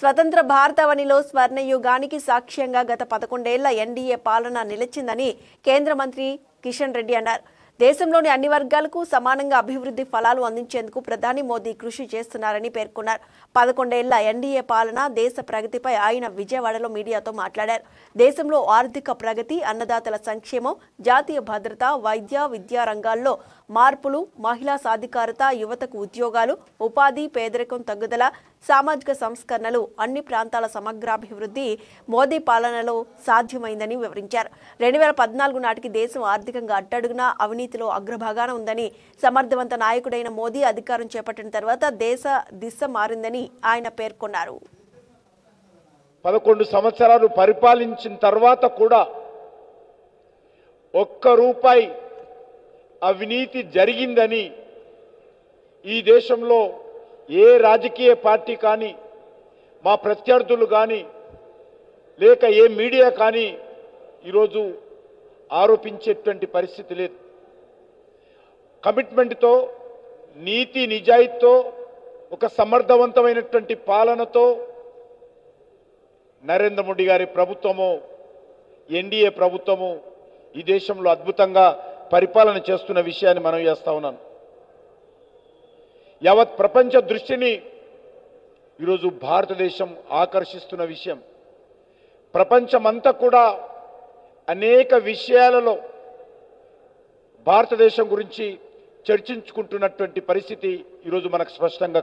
స్వతంత్ర భారతావనిలో స్వర్ణయుగానికి సాక్ష్యంగా గత 11 ఏళ్ల ఎన్డీఏ పాలన నిలిచిందని కేంద్ర మంత్రి కిషన్ రెడ్డి అన్నారు. దేశంలోని అన్ని వర్గాలకు సమానంగా అభివృద్ధి ఫలాలు అందించేందుకు ప్రధాని మోదీ కృషి చేస్తున్నారని పేర్కొన్నారు. 11 ఏళ్ల ఎన్డీఏ పాలన, దేశ ప్రగతిపై ఆయన విజయవాడలో మీడియాతో మాట్లాడారు. దేశంలో ఆర్థిక ప్రగతి, అన్నదాతల సంక్షేమం, జాతీయ భద్రత, వైద్య, విద్యా రంగాల్లో మార్పులు, మహిళా సాధికారత, యువతకు ఉద్యోగాలు, ఉపాధి, పేదరికం తగ్గుదల, సామాజిక సంస్కరణలు, అన్ని ప్రాంతాల సమగ్రాభివృద్ధి మోదీ పాలనలో సాధ్యమైందని వివరించారు. 2014 నాటికి దేశం ఆర్థికంగా అట్టడుగున, అవినీతిలో అగ్రభాగాన ఉందని, సమర్థవంత నాయకుడైన మోదీ అధికారం చేపట్టిన తర్వాత దేశ దిశ మారిందని ఆయన పేర్కొన్నారు. 11 సంవత్సరాలు పరిపాలించిన తర్వాత కూడా ఒక్క రూపాయి అవినీతి జరిగిందని ఈ దేశంలో ఏ రాజకీయ పార్టీ కానీ, మా ప్రత్యర్థులు కానీ, లేక ఏ మీడియా కానీ ఈరోజు ఆరోపించేటువంటి పరిస్థితి లేదు. కమిట్మెంట్తో, నీతి నిజాయితీతో, ఒక సమర్థవంతమైనటువంటి పాలనతో నరేంద్ర మోడీ గారి ప్రభుత్వము, ఎన్డీఏ ప్రభుత్వము ఈ దేశంలో అద్భుతంగా పరిపాలన చేస్తున్న విషయాన్ని మనం చేస్తా ఉన్నాను. యావత్ ప్రపంచ దృష్టిని ఈరోజు భారతదేశం ఆకర్షిస్తున్న విషయం. ప్రపంచమంతా కూడా అనేక విషయాలలో భారతదేశం గురించి చర్చించుకుంటున్నటువంటి పరిస్థితి ఈరోజు మనకు స్పష్టంగా